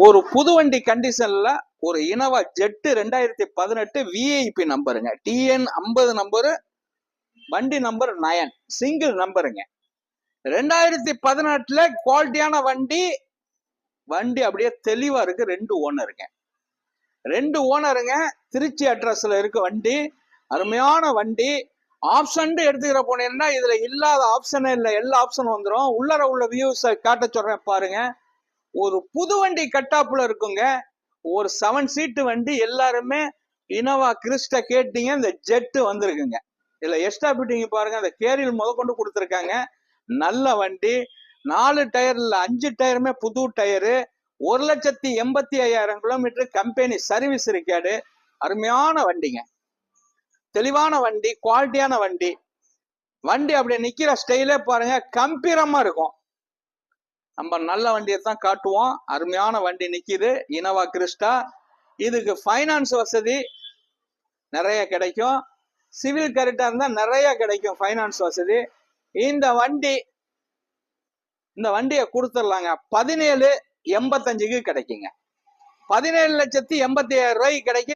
ஒரு புது வண்டி கண்டிஷன்ல ஒரு இனோவா ஜெட் 2018 விஐபி நம்பருங்க. டிஎன் 50 நம்பரு, வண்டி நம்பர் 9, சிங்கிள் நம்பருங்க. 2018 குவாலிட்டியான வண்டி. வண்டி அப்படியே தெளிவா இருக்கு. 2 ஓனருங்க. 2 ஓனருங்க. திருச்சி அட்ரஸ்ல இருக்கு வண்டி. அருமையான வண்டி. ஆப்ஷன் எடுத்துக்கிற போனீங்கன்னா இதுல இல்லாத ஆப்ஷனே இல்லை. எல்லா ஆப்ஷனும் வந்துடும். உள்ளர உள்ள வியூஸ் காட்ட சொல்றேன் பாருங்க. ஒரு புது வண்டி கட்டாப்புல இருக்குங்க. ஒரு 7 சீட்டு வண்டி. எல்லாருமே இனோவா கிறிஸ்ட கேட்டீங்க, இந்த ஜெட் வந்திருக்குங்க. இதுல எக்ஸ்ட்ரா பிட்டிங் பாருங்க. அந்த கேரியல் முதற்கொண்டு கொடுத்துருக்காங்க. நல்ல வண்டி. 4 டயர்ல 5 டயருமே புது tyre. 1,85,000 kilometre company service record. அருமையான வண்டிங்க. தெளிவான வண்டி, குவாலிட்டியான வண்டி. வண்டி அப்படியே நிக்கிற ஸ்டைலே பாருங்க, கம்பீரமா இருக்கும். நம்ம நல்ல வண்டியை தான் காட்டுவோம். அருமையான வண்டி நிக்குது, இனோவா கிறிஸ்டா. இதுக்கு ஃபைனான்ஸ் வசதி நிறைய கிடைக்கும். சிவில் கரெக்டா இருந்தா நிறைய கிடைக்கும் ஃபைனான்ஸ் வசதி. இந்த வண்டியை கொடுத்துடலாங்க. 17,85,000 கிடைக்குங்க. 17,85,000 ரூபாய்க்கு கிடைக்கும்.